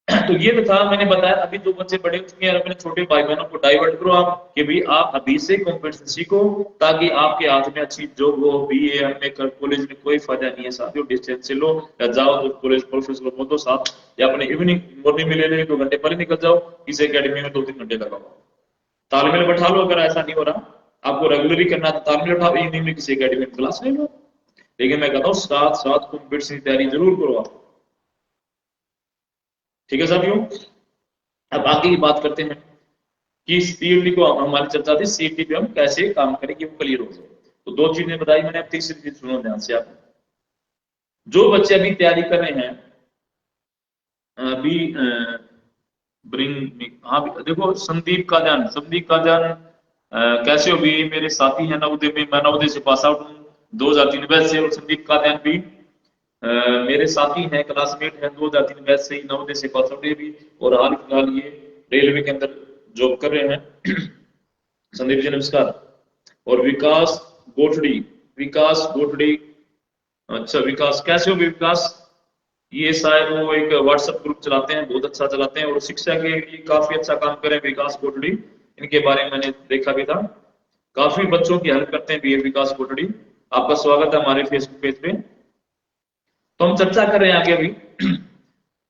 तो ये तो था, मैंने बताया। अभी जो बच्चे बड़े उसके यार अपने छोटे भाई बहनों को डाइवर्ट करो आप, कि भाई आप अभी से कंपटीशन सीखो, ताकि आपके हाथ में अच्छी जॉब हो। बीए एमए कर कॉलेज में कोई फायदा नहीं है साथियों, डिस्टेंस से लो या जाओ तो कॉलेज प्रोफेसर बोल दो साथ, या अपने इवनिंग मॉर्निंग में ले ले 2 घंटे पहले निकल जाओ, इस एकेडमी में 2-3 घंटे लगाओ, तालमेल बैठा लो। अगर ऐसा नहीं हो रहा, आपको रेगुलर ही करना है, तो तालमेल उठाओ, इवनिंग में किसी एकेडमी में क्लास ले लो। लेकिन मैं कहता हूँ साथ साथ कंपटीशन की तैयारी जरूर करो आप। ठीक है साथियों, अब आगे की बात करते हैं कि सीईटी को, हमारी चर्चा थी सीईटी पे हम कैसे काम करें कि वो क्लियर हो जाए। तो 2 चीजें बताई मैंने, अब तीसरी चीज सुनो ध्यान से आप। जो बच्चे अभी तैयारी कर रहे हैं, अभी ब्रिंग, हाँ देखो संदीप का ध्यान कैसे हो भी, मेरे साथी हैं नवोदय में, मैं नवोदय से पास आउट हूँ 2003 बैच से, और संदीप का ध्यान भी मेरे साथी हैं, क्लासमेट हैं, 2003 बैच से ही नवोदय से पास आउट भी, और हाल फिलहाल ये रेलवे के अंदर जॉब कर रहे हैं। संदीप जी नमस्कार। और विकास गोठड़ी, अच्छा विकास कैसे हो भी विकास, ये शायद वो एक व्हाट्सएप ग्रुप चलाते हैं, बहुत अच्छा चलाते हैं, और शिक्षा के लिए काफी अच्छा काम कर रहे हैं विकास गोठड़ी, इनके बारे में मैंने देखा भी था, काफी बच्चों की हेल्प करते हैं भी विकास गोठड़ी। आपका स्वागत है हमारे फेसबुक पेज पे। तो हम चर्चा कर रहे हैं आगे अभी।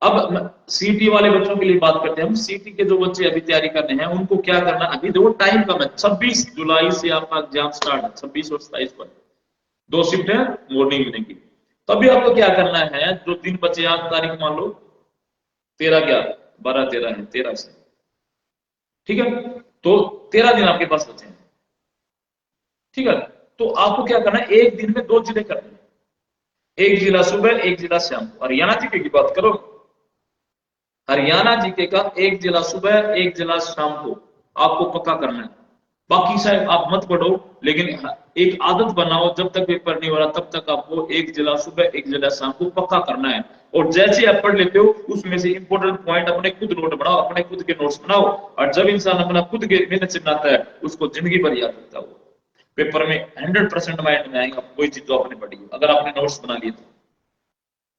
अब सीटी वाले बच्चों के लिए बात करते हैं हम। सीटी के जो बच्चे अभी तैयारी कर रहे हैं उनको क्या करना, अभी देखो टाइम कम है, 26 जुलाई से आपका एग्जाम स्टार्ट है, 26 और 27 पर 2 शिफ्ट है मॉर्निंग इवनिंग की। तो अभी आपको क्या करना है, जो दिन बचे, आज तारीख मान लो 13, 11, 12, 13 है, 13 से, ठीक है, तो 13 दिन आपके पास बचे हैं। ठीक है, तो आपको क्या करना है, एक दिन में 2 जिले करने हैं, एक जिला सुबह, एक जिला शाम को। हरियाणा जीके की बात करो, हरियाणा जीके का एक जिला सुबह, एक जिला शाम को आपको पक्का करना है। बाकी शायद आप मत पढ़ो, लेकिन एक आदत बनाओ, जब तक पेपर नहीं हो रहा तब तक आपको एक जिला सुबह, एक जिला शाम को पक्का करना है। और जैसे आप पढ़ लेते हो, उसमें से इंपॉर्टेंट पॉइंट अपने खुद नोट बनाओ, अपने खुद के नोट्स बनाओ, और जब इंसान अपना खुद के मेहनत से बनाता है, उसको जिंदगी भर याद रखता है। पेपर में 100% माइंड में आएगा कोई चीज जो आपने पढ़ी, अगर आपने नोट्स बना लिए तो।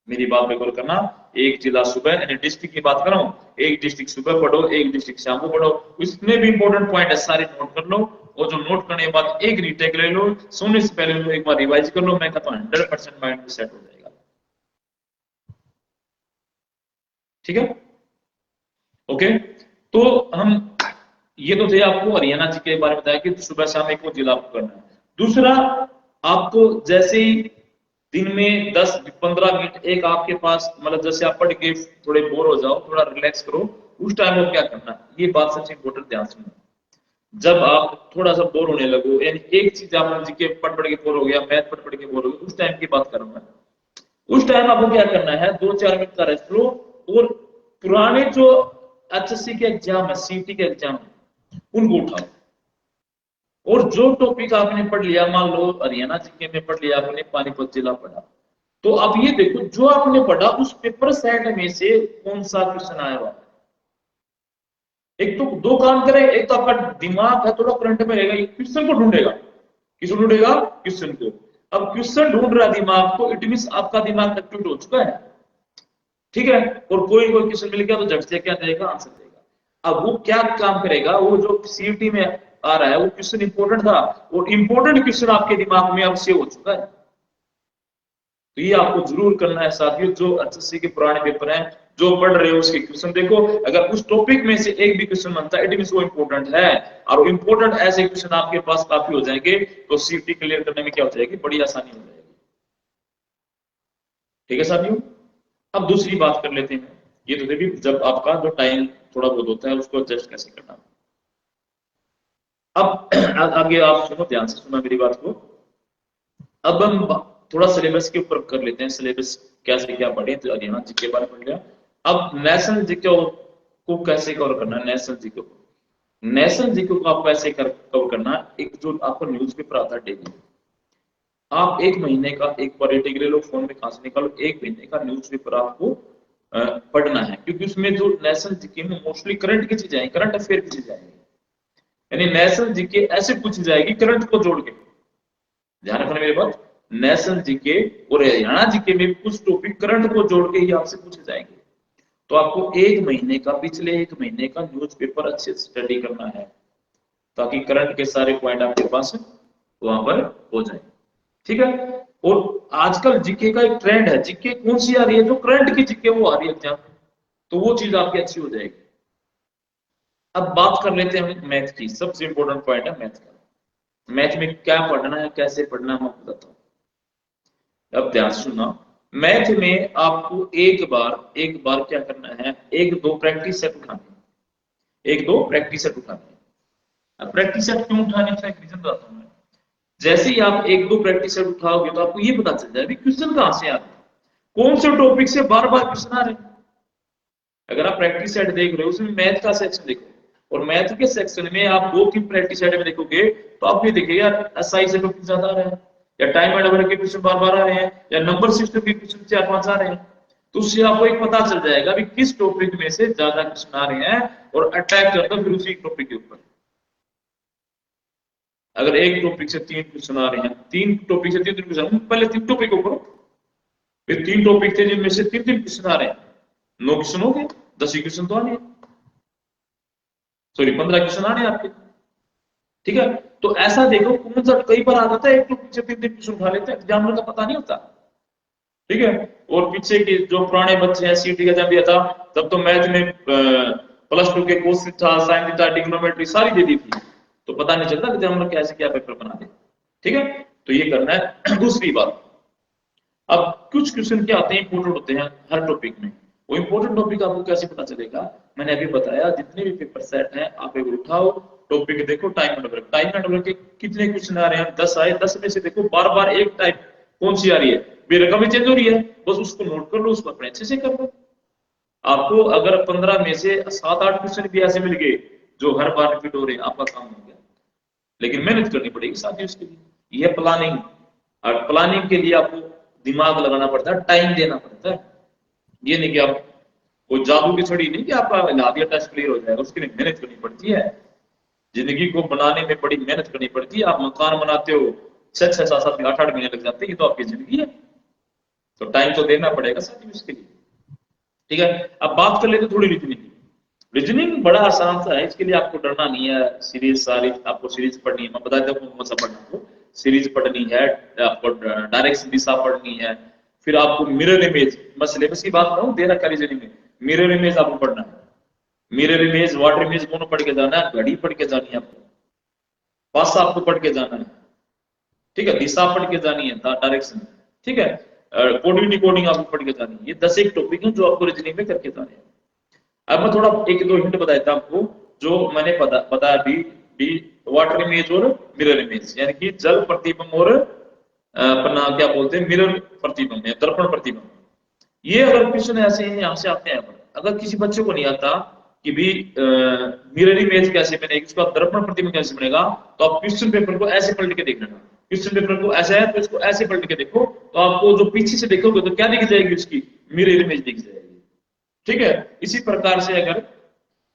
मेरी बात पे गौर करना, एक जिला सुबह, यानी डिस्ट्रिक्ट की बात कर रहा हूँ, एक डिस्ट्रिक्ट सुबह पढ़ो, एक डिस्ट्रिक्ट शाम को पढ़ो, इसमें भी इंपॉर्टेंट पॉइंट है, सारे नोट कर लो, और जो नोट करने के बाद एक रीटेक ले लो, सोने से पहले लो, एक बार रिवाइज कर लो, मैं कहता हूँ 100% माइंड में सेट हो जाएगा। ठीक है, ओके। तो हम, ये तो थे आपको हरियाणा जी के बारे में बताया कि सुबह शाम एक को जिला आपको करना है। दूसरा, आपको जैसे ही दिन में 10-15 मिनट एक आपके पास, मतलब जैसे आप पढ़ के थोड़े बोर हो जाओ, थोड़ा रिलैक्स करो, उस टाइम को क्या करना है, ये बात सबसे इंपॉर्टेंट, ध्यान सुनो। जब आप थोड़ा सा बोर होने लगो, यानी एक चीज आप जीके पढ़ पढ़ के बोर हो गया, मैथ पढ़ पढ़ के बोर हो गया, उस टाइम की बात कर रहा हूं मैं। उस टाइम आपको क्या करना है, 2-4 मिनट का रेस्ट लो, और पुराने जो एचएससी के एग्जाम है, सीटी के एग्जाम है, उनको उठाओ, और जो टॉपिक आपने पढ़ लिया, मान लो हरियाणा जीके में पढ़ लिया आपने, पानीपत जिला पढ़ा, तो अब ये देखो जो आपने पढ़ा उस पेपर सेट में से कौन सा क्वेश्चन आया हुआ। एक तो 2 काम करें, एक तो आपका दिमाग है थोड़ा करंट में रहेगा, क्वेश्चन को ढूंढेगा, किसको ढूंढेगा, क्वेश्चन को। अब क्वेश्चन ढूंढ रहा दिमाग, तो इट मीन आपका दिमाग एक्टिवेट हो चुका है। ठीक है, और कोई कोई क्वेश्चन मिल गया तो झट से क्या देगा, आंसर देगा। अब वो क्या काम करेगा, वो जो सीईटी में आ रहा है वो क्वेश्चन इंपॉर्टेंट था, और इंपॉर्टेंट क्वेश्चन आपके दिमाग में अब सेव हो चुका है। तो ये आपको जरूर करना है साथियों, जो एचएससी के पुराने पेपर हैं, जो पढ़ रहे हो उसके क्वेश्चन देखो, अगर उस टॉपिक में से एक भी क्वेश्चन बनता है इट मींस वो इंपॉर्टेंट है, और इंपॉर्टेंट ऐसे क्वेश्चन आपके पास काफी हो जाएंगे, तो सीटी क्लियर करने में क्या हो जाएगी, बड़ी आसानी हो जाएगी। ठीक है साथियों, अब दूसरी बात कर लेते हैं। ये तो देखिए जब आपका जो टाइम थोड़ा बहुत होता है उसको एडजस्ट कैसे करना। अब आगे आप सुनो, ध्यान से सुना मेरी बात को। अब हम थोड़ा सिलेबस के ऊपर कर लेते हैं, सिलेबस कैसे क्या पढ़े, तो अभी यहाँ जीके बारे पढ़ लिया। अब नेशनल जीके को कैसे कवर करना है, नेशनल जीके को, नेशनल जीके को आपको ऐसे कवर करना है, एक जो आपको न्यूज़पेपर आता है डेली, आप एक महीने का एक पर ले लो, फोन में कहां से निकालो, एक महीने का न्यूज़पेपर आपको पढ़ना है, क्योंकि उसमें जो नेशनल जीके में मोस्टली करंट की चीजें आएंगी, करंट अफेयर की चीजें आएंगी, यानी नेशनल जीके ऐसे पूछी जाएगी करंट को जोड़ के। ध्यान रखना मेरी बात, नेशनल जीके और हरियाणा जीके में कुछ टॉपिक करंट को जोड़ के ही आपसे पूछे जाएंगे। तो आपको एक महीने का, पिछले एक महीने का न्यूज़पेपर अच्छे से स्टडी करना है, ताकि करंट के सारे पॉइंट आपके पास वहां पर हो जाए। ठीक है, और आजकल जीके का एक ट्रेंड है, जीके कौन सी आ रही है, जो करंट की जीके वो आ रही है एग्जाम, तो वो चीज आपकी अच्छी हो जाएगी। अब बात कर लेते हैं हम मैथ की, सबसे इंपॉर्टेंट पॉइंट है मैथ का। मैथ में क्या पढ़ना है, कैसे पढ़ना है, मैं बताता हूं। अब ध्यान सुनना, मैथ में आपको एक बार क्या करना है, एक दो प्रैक्टिस सेट उठानी है, एक दो प्रैक्टिस सेट उठानी है। अब प्रैक्टिस सेट क्यों उठानी है, एक रीजन बताता हूं मैं। जैसे ही आप एक दो प्रैक्टिस सेट उठाओगे तो आपको ये पता चल जाएगा क्वेश्चन कहां से आ रहे हैं, कौन से टॉपिक से बार बार क्वेश्चन आ रहे हैं। अगर आप प्रैक्टिस सेट देख रहे हो उसमें मैथ का सेक्शन देखो, और मैथ के सेक्शन में आप दो तीन प्रैक्टिस सेट में देखोगे तो आपको ये दिखेगा यार एसआई से टॉपिक ज्यादा आ रहे हैं, या टाइम एंड वर्क के क्वेश्चन बार बार आ रहे हैं, या नंबर सिस्टम के क्वेश्चन 4-5 आ रहे हैं। तो उससे आपको एक पता चल जाएगा कि किस टॉपिक में से ज्यादा क्वेश्चन आ रहे हैं, और अटैक कर दो फिर उसी टॉपिक के ऊपर। अगर एक टॉपिक से 3 क्वेश्चन आ रहे हैं, 3 टॉपिक से 3 क्वेश्चन, पहले 3 टॉपिक ऊपर, फिर 3 टॉपिक थे जिनमें से 3 क्वेश्चन आ रहे हैं, 9 क्वेश्चन हो गए, 10 क्वेश्चन तो आने, सॉरी 15 क्वेश्चन आने आपके। ठीक है, तो ऐसा देखो कौन सा, कई बार आ जाता है एक टॉपिक से 3 क्वेश्चन उठा लेते हैं, एग्जामिनर का पता नहीं होता। ठीक है, और पीछे के जो पुराने बच्चे हैं, सीटी का जब दिया था तब तो मैथ में +2 के cos theta, sine theta, trigonometry सारी दे दी थी, तो पता नहीं चलता कि हम लोग कैसे क्या पेपर बना दे। ठीक है, तो ये करना है। दूसरी बात, अब कुछ क्वेश्चन क्या आते हैं, इंपोर्टेंट होते हैं हर टॉपिक में, वो इंपोर्टेंट टॉपिक आपको कैसे पता चलेगा, मैंने अभी बताया जितने भी पेपर सेट हैं आप एक उठाओ, टॉपिक देखो, टाइम एंड वर्क के कितने क्वेश्चन आ रहे हैं, 10 आए, 10 में से देखो बार बार एक टाइप कौन सी आ रही है, बेरकम ही चेंज हो रही है, बस उसको नोट कर लो, उसको अपने अच्छे से कर लो। आपको अगर 15 में से 7-8 क्वेश्चन भी ऐसे मिल गए जो हर बार रिपीट हो रहे हैं, आपका काम हो गया। लेकिन मेहनत करनी पड़ेगी साथियों इसके लिए, यह प्लानिंग, और प्लानिंग के लिए आपको दिमाग लगाना पड़ता है, टाइम देना पड़ता है। ये नहीं कि आप कोई जादू की छड़ी नहीं कि आपका हिला दिया टेस्ट क्लियर हो जाएगा, उसके लिए मेहनत करनी पड़ती है। जिंदगी को बनाने में बड़ी मेहनत करनी पड़ती है। आप मकान बनाते हो 6-6, 7-7, 8-8 महीने लग जाते हैं, ये तो आपकी जिंदगी है, तो टाइम तो देना पड़ेगा साथियों इसके लिए। ठीक है, अब बात कर लेते थोड़ी रीजनिंग। रीजनिंग बड़ा आसान सा है, इसके लिए आपको डरना नहीं है, सीरीज सारी आपको सीरीज पढ़नी है, मैं बता देता हूँ कौन सा पढ़ना है। सीरीज पढ़नी है, आपको डायरेक्ट दिशा पढ़नी है, फिर आपको मिरर इमेज, मैं सिलेबस की बात कर रहा हूँ, दे रखा है रीजनिंग में, मिरर इमेज आपको पढ़ना है, मिरर इमेज, वाटर इमेज दोनों पढ़ के जाना है, घड़ी पढ़ के जानी है आपको, पास आपको पढ़ के जाना है। ठीक है, दिशा पढ़ के जानी है, डायरेक्शन। ठीक है, कोडिंग डिकोडिंग आपको पढ़ के जानी है। ये 10 एक टॉपिक है जो आपको रीजनिंग में करके जाने हैं। अब मैं थोड़ा एक दो हिंट बताता हूँ आपको, जो मैंने बताया डी वाटर इमेज और मिरर इमेज, यानी कि जल प्रतिबिंब और अपना क्या बोलते हैं मिरर प्रतिबिंब या दर्पण प्रतिबिंब। ये अगर क्वेश्चन ऐसे हैं यहाँ से आते हैं, अगर किसी बच्चे को नहीं आता कि भी मिरर इमेज कैसे बनेगी, उसका दर्पण प्रतिबिंब कैसे बनेगा, तो आप क्वेश्चन पेपर को ऐसे पलट के देख लेना। क्वेश्चन पेपर को ऐसा है तो इसको ऐसे पलट के देखो, तो आपको जो पीछे से देखोगे तो क्या दिख जाएगी, उसकी मिरर इमेज दिख जाएगी। ठीक है, इसी प्रकार से अगर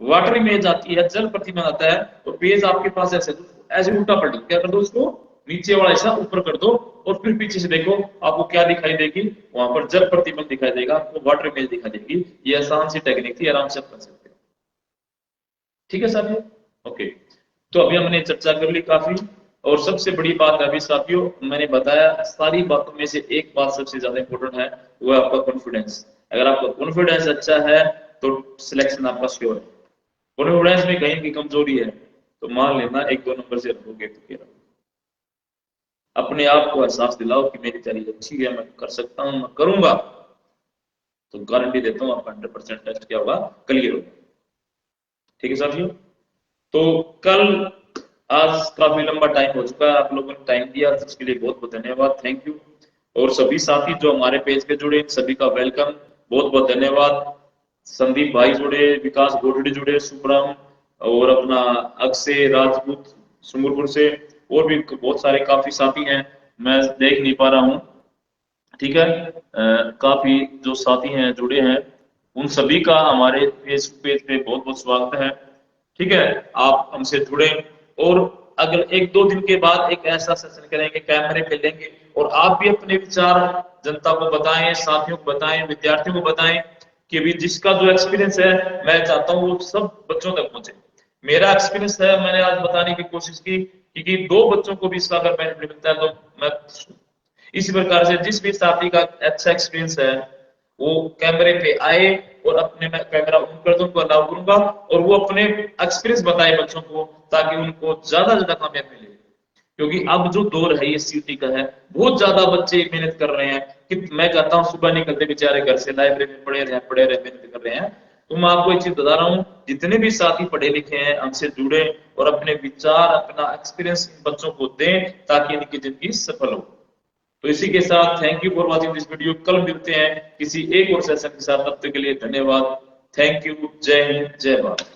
वाटर इमेज आती है, जल प्रतिबिंब आता है, तो पेज आपके पास ऐसे ऐसे उल्टा पलट क्या कर दो, उसको नीचे वाला हिस्सा ऊपर कर दो, और फिर पीछे से देखो आपको क्या दिखाई देगी, वहां पर जल प्रतिबिंब दिखाई देगा, आपको वाटर इमेज दिखाई देगी। ये आसान सी टेक्निक थी, आराम से आप कर सकते हैं। ठीक है साथियों, ओके। तो अभी हमने चर्चा कर ली काफी, और सबसे बड़ी बात अभी साथियों मैंने बताया, सारी बातों में से एक बात सबसे ज्यादा इंपॉर्टेंट है, वो है आपका कॉन्फिडेंस। अगर आपका कॉन्फिडेंस अच्छा है तो सिलेक्शन आपका श्योर है। कॉन्फिडेंस में कहीं की कमजोरी है तो मान लेना 1-2 नंबर से रखोगे तो क्या, अपने आप को एहसास दिलाओ कि मेरी तैयारी अच्छी है, मैं कर सकता हूं, मैं करूंगा, तो गारंटी देता हूं आपका 100% टेस्ट क्या होगा, क्लियर होगा। ठीक है साथियों, तो कल आज काफी लंबा टाइम हो चुका है, आप लोगों ने टाइम दिया उसके लिए बहुत बहुत धन्यवाद, थैंक यू। और सभी साथी जो हमारे पेज पे जुड़े सभी का वेलकम, बहुत बहुत धन्यवाद। संदीप भाई जुड़े, विकास गोडड़ी जुड़े, सुब्रम और अपना अक्षय राजपूत सुमरपुर से, और भी बहुत सारे काफी साथी हैं, मैं देख नहीं पा रहा हूँ। ठीक है, काफी जो साथी हैं जुड़े हैं, उन सभी का हमारे फेसबुक पेज पे बहुत बहुत स्वागत है। ठीक है, आप हमसे जुड़े, और अगर 1-2 दिन के बाद एक ऐसा सेशन करेंगे, कैमरे पे लेंगे और आप भी अपने विचार जनता को बताएं, साथियों को बताएं, विद्यार्थियों को बताएं कि भी जिसका जो एक्सपीरियंस है मैं चाहता हूँ वो सब बच्चों तक पहुंचे। मेरा एक्सपीरियंस है, मैंने आज बताने की कोशिश की कि 2 बच्चों को भी इसका अगर बेनिफिट मिलता है तो मैं, इसी प्रकार से जिस भी साथी का अच्छा एक्सपीरियंस है वो कैमरे पे आए और अपने, मैं कैमरा ऑन कर दूं, उनको अलाउ करूंगा और वो अपने एक्सपीरियंस बताए बच्चों को, ताकि उनको ज्यादा ज्यादा कामयाबी मिले। क्योंकि अब जो दौर है ये सीटी का है, बहुत ज्यादा बच्चे मेहनत कर रहे हैं कि मैं कहता हूँ सुबह निकलते बेचारे घर से लाइब्रेरी में पढ़े रहे मेहनत कर रहे हैं। तो मैं आपको एक चीज बता रहा हूँ, जितने भी साथी पढ़े लिखे हैं हमसे जुड़े और अपने विचार, अपना एक्सपीरियंस बच्चों को दें ताकि इनकी जिंदगी सफल हो। तो इसी के साथ thank you for watching this video, कल मिलते हैं किसी एक और सेशन के साथ, तब तक के लिए धन्यवाद, थैंक यू, जय हिंद, जय भारत।